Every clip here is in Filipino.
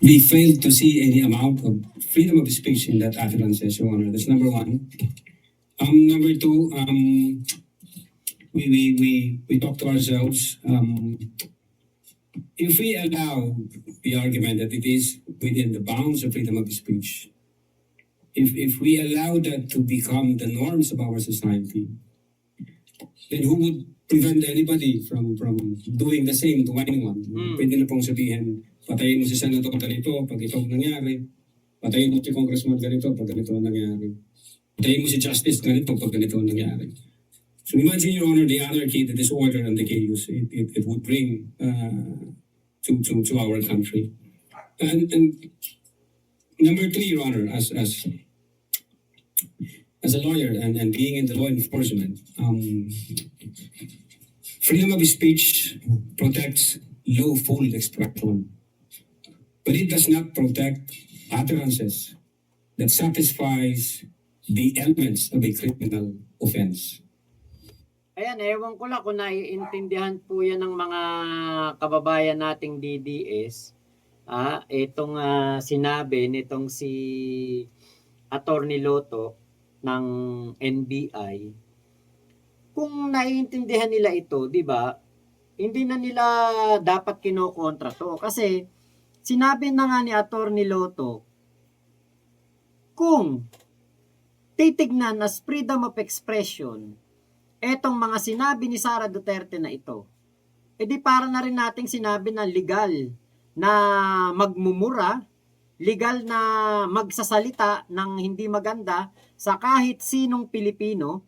we failed to see any amount of freedom of speech in that utterances, Your Honor. That's number one. Number two, we talk to ourselves. If we allow the argument that it is within the bounds of freedom of speech, if we allow that to become the norms of our society, then who would prevent anybody from doing the same to anyone? Pwede na pong sabihin, patayin mo si Senator ganito pag ito nangyari. Patayin mo si Congressman ganito pag ganito nangyari. Patayin mo si Justice ganito pag ganito nangyari. So imagine, Your Honor, the anarchy, the disorder, and the chaos it would bring to our country. And number three, Your Honor, as a lawyer and being in the law enforcement, freedom of speech protects lawful expression, but it does not protect utterances that satisfies the elements of a criminal offense. Ayan, ewan ko lang kung naiintindihan po yan ng mga kababayan nating DDS. Itong sinabi nitong si Attorney Lotto ng NBI. Kung naiintindihan nila ito, di ba, hindi na nila dapat kinokontra to. Kasi sinabi na nga ni Attorney Lotto, kung titignan as freedom of expression, etong mga sinabi ni Sara Duterte na ito, edi para na rin nating sinabi na legal na magmumura, legal na magsasalita ng hindi maganda sa kahit sinong Pilipino,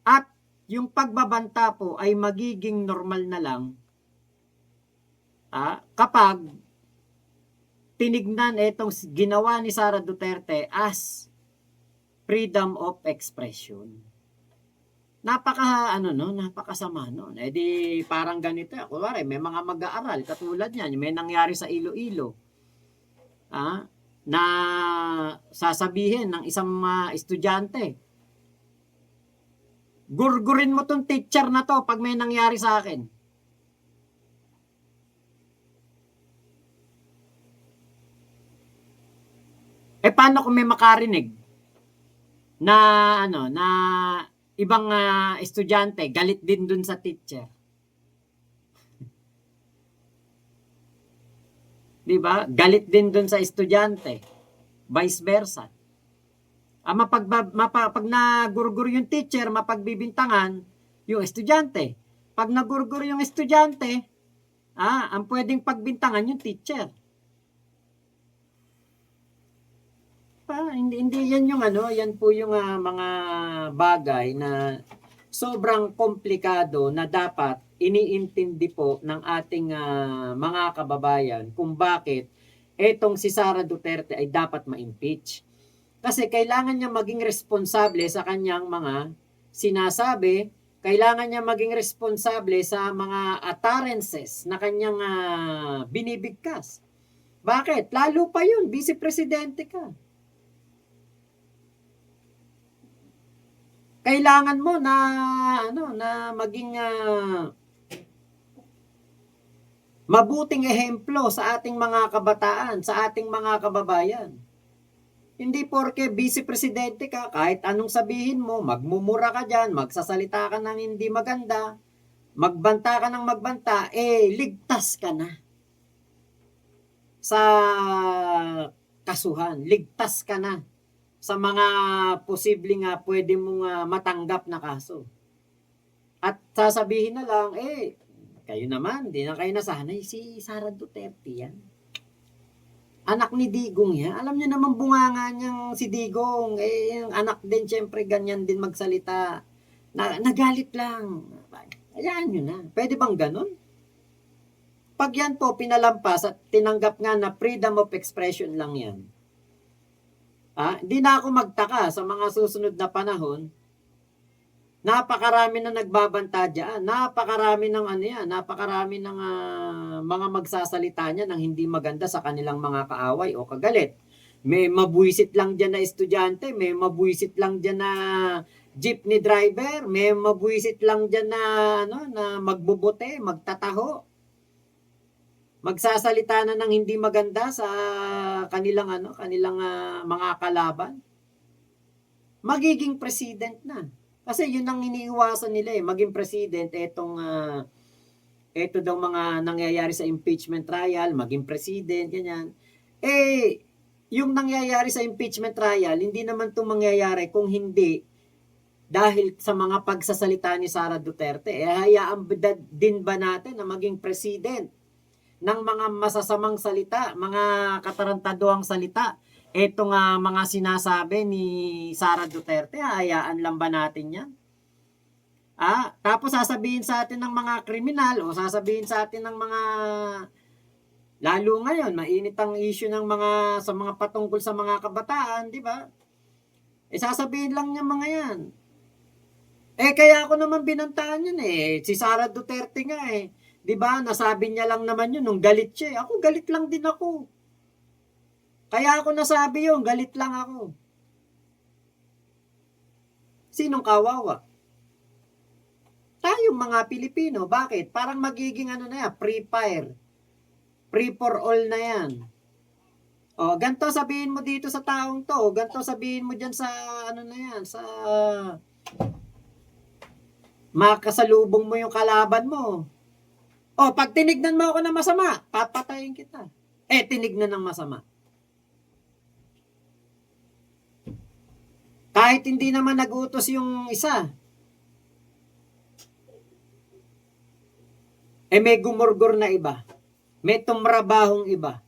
at yung pagbabanta po ay magiging normal na lang kapag tinignan itong ginawa ni Sara Duterte as freedom of expression. Napakasama nun. Di parang ganito. Kunwari, may mga mag-aaral katulad niyan, may nangyari sa Iloilo. Na sasabihin ng isang estudyante, gurgurin mo tong teacher na to pag may nangyari sa akin. Paano kung may makarinig na ibang estudyante galit din dun sa teacher? Di ba? Galit din dun sa estudyante. Vice versa. Pag nagurgur yung teacher, mapagbibintangan yung estudyante. Pag nagurgur yung estudyante, ang pwedeng pagbintangan yung teacher. Hindi yan yung yan po yung mga bagay na sobrang komplikado na dapat iniintindi po ng ating mga kababayan kung bakit etong si Sara Duterte ay dapat ma-impeach. Kasi kailangan niya maging responsable sa kanyang mga sinasabi, kailangan niya maging responsable sa mga utterances na kanyang binibigkas. Bakit? Lalo pa yun, Vice Presidente ka. Kailangan mo na maging mabuting ehemplo sa ating mga kabataan, sa ating mga kababayan. Hindi porke Vice Presidente ka, kahit anong sabihin mo, magmumura ka dyan, magsasalita ka ng hindi maganda, magbanta ka ng magbanta, ligtas ka na sa kasuhan, ligtas ka na sa mga posibleng pwede mong matanggap na kaso. At sasabihin na lang, kayo naman, di na kayo nasanay, si Sara Duterte yan. Anak ni Digong yan. Alam niyo naman bunganga niyang si Digong, yung anak din, syempre, ganyan din magsalita. Nagalit lang. Ayan nyo na. Pwede bang ganun? Pag yan po pinalampas at tinanggap nga na freedom of expression lang yan, hindi na ako magtaka sa mga susunod na panahon. Napakarami na nagbabanta dyan. Napakarami ng napakarami ng mga magsasalita niya ng hindi maganda sa kanilang mga kaaway o kagalit. May mabuisit lang dyan na estudyante, may mabuisit lang dyan na jeepney driver, may mabuisit lang dyan na magbubote, magtataho. magsasalita na ng hindi maganda sa kanilang mga kalaban, magiging president na. Kasi yun ang iniiwasan nila maging president eto daw mga nangyayari sa impeachment trial, maging president, ganyan. Yung nangyayari sa impeachment trial, hindi naman 'to mangyayari kung hindi dahil sa mga pagsasalita ni Sara Duterte. Hayaan din ba natin na maging president ng mga masasamang salita, mga katarantaduhang salita? Etong mga sinasabi ni Sara Duterte, hayaan lang ba natin yan? Tapos sasabihin sa atin ng mga kriminal o sasabihin sa atin ng mga, lalo ngayon, mainit ang issue ng sa mga patungkol sa mga kabataan, di ba? Sasabihin lang niya mga yan. Kaya ako naman binantaan yun Si Sara Duterte nga di ba? Nasabi niya lang naman yun nung galit siya. Ako, galit lang din ako. Kaya ako nasabi yun, galit lang ako. Sinong kawawa? Tayong mga Pilipino. Bakit? Parang magiging free fire. Free for all na yan. Ganito sabihin mo dito sa taong to. Ganito sabihin mo dyan sa sa makasalubong mo yung kalaban mo. Pag tinignan mo ako ng masama, papatayin kita. Tinignan ng masama. Kahit hindi naman nag-utos yung isa, may gumurgor na iba. May tumrabahong iba.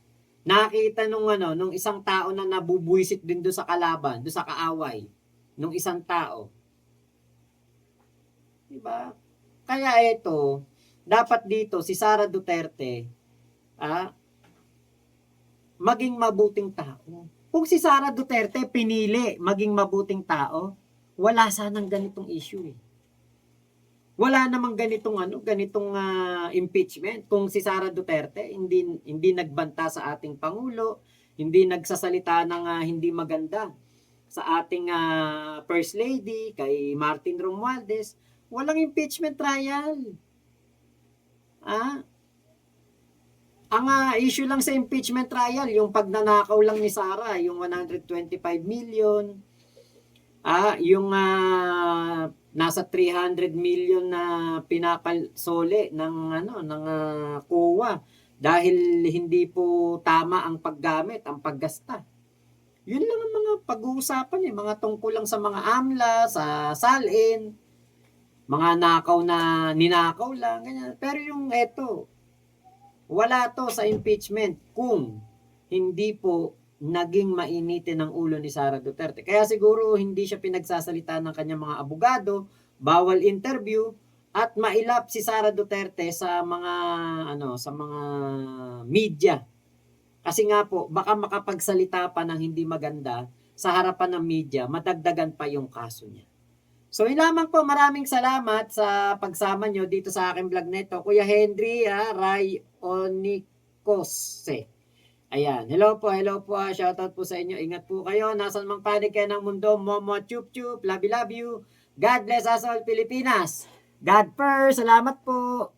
Nakita nung isang tao na nabubuisit din doon sa kalaban, doon sa kaaway, nung isang tao. Diba? Kaya dapat dito si Sara Duterte, maging mabuting tao. Kung si Sara Duterte pinili maging mabuting tao, wala sanang ganitong issue Wala namang ganitong impeachment kung si Sara Duterte hindi nagbanta sa ating pangulo, hindi nagsasalita ng hindi maganda sa ating First Lady kay Martin Romualdez, walang impeachment trial. Ang issue lang sa impeachment trial, yung pagnanakaw lang ni Sara, yung 125 million, yung nasa 300 million na pinapasole ng COA dahil hindi po tama ang paggamit, ang paggasta. Yun lang ang mga pag-uusapan mga tungkol lang sa mga AMLA, sa SALN, mga nakaw na ninakaw lang, ganyan. Pero yung wala to sa impeachment kung hindi po naging mainitin ang ulo ni Sara Duterte. Kaya siguro hindi siya pinagsasalita ng kanyang mga abogado, bawal interview, at mailap si Sara Duterte sa mga media. Kasi nga po, baka makapagsalita pa ng hindi maganda sa harapan ng media, madagdagan pa yung kaso niya. So, yun lamang po. Maraming salamat sa pagsama nyo dito sa aking vlog nito. Kuya Henry Rayonicose. Ayan. Hello po. Shoutout po sa inyo. Ingat po kayo. Nasaan mang panig kayo ng mundo. Momo chup chup. Love you. God bless us all, Pilipinas. God first. Salamat po.